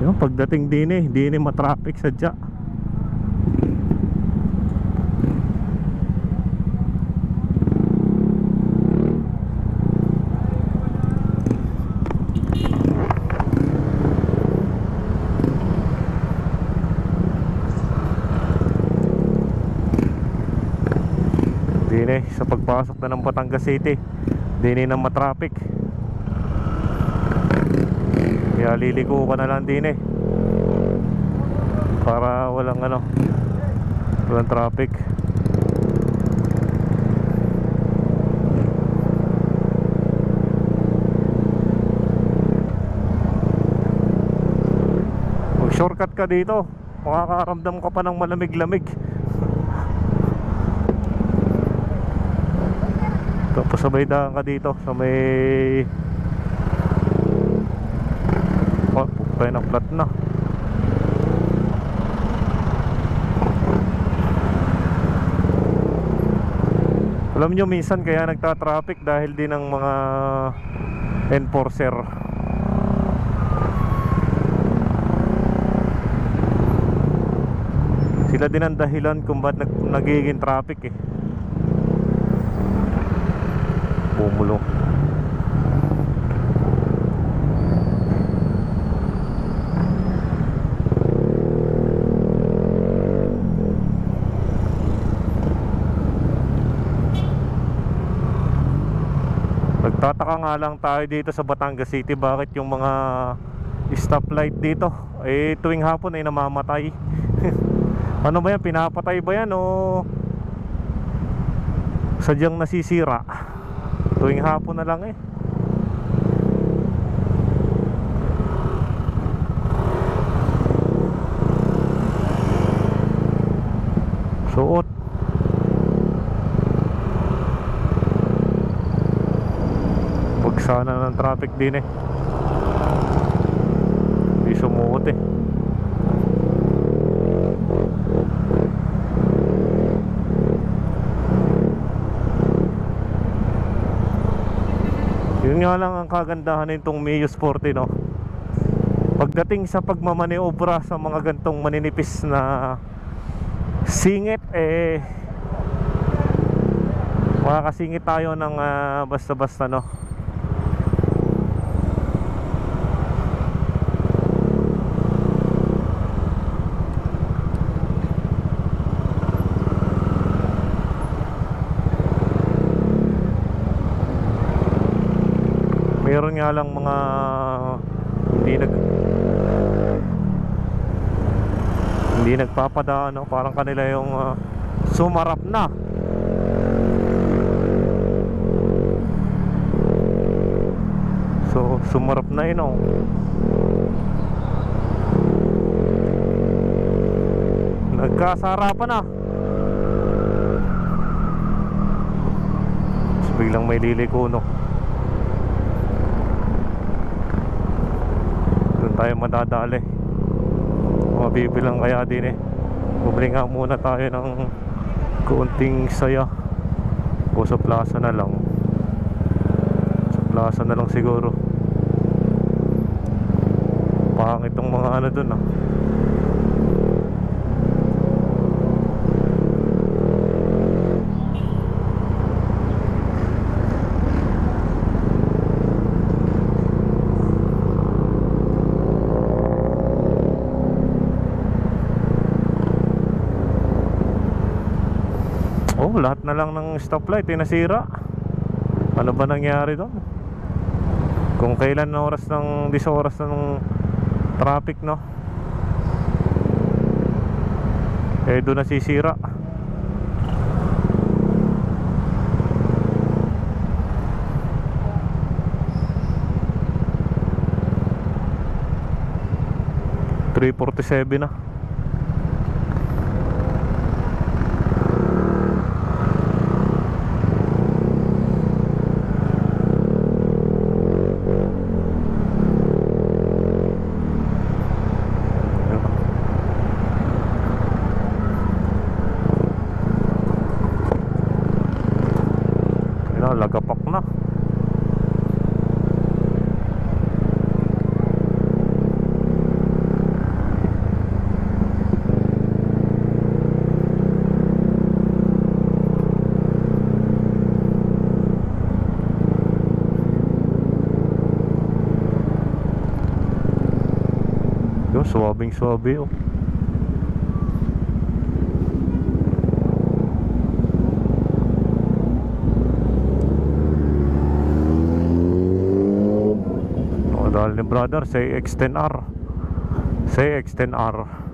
Yung pagdating din matraffic sadya. Dini sa pagpasok na ng Batangas City, dini na matraffic. Kaya liliko ka na lang din para walang walang traffic. Mag shortcut ka dito, makakaramdam ka pa ng malamig-lamig. Tapos sabay daan ka dito sa may tayo ng flat na. Alam nyo, minsan kaya nagta-traffic dahil din ng mga enforcer. Sila din ang dahilan kung ba't nagiging traffic bumulong. Nagtataka nga lang tayo dito sa Batangas City, bakit yung mga stoplight dito tuwing hapon ay namamatay. Ano ba yan? Pinapatay ba yan o sadyang nasisira? Tuwing hapon na lang suot. Pagsana ng traffic din di sumuot Yun nga lang ang kagandahan nitong Mio Sporty, no? Pagdating sa pagmamaneobra sa mga gantong maninipis na singit, makakasingit tayo ng basta-basta, no? Meron nga lang mga hindi nagpapadaan, no? Parang kanila yung sumarap na. So sumarap na nagkasarapan na. So, biglang may liliko, no? Tayo madadali, mabibilang kaya din bumili nga muna tayo ng kaunting saya o sa plaza na lang. Sa plaza na lang siguro. Pangit itong mga dun lahat na lang ng stoplight nasira. Ano ba nangyari doon? Kung kailan na oras ng 10 oras ng traffic, no? Doon nasisira. $347 na. Lagapak na. Yung swabing swabe oh. Dahil ni brother say X10R, say X10R.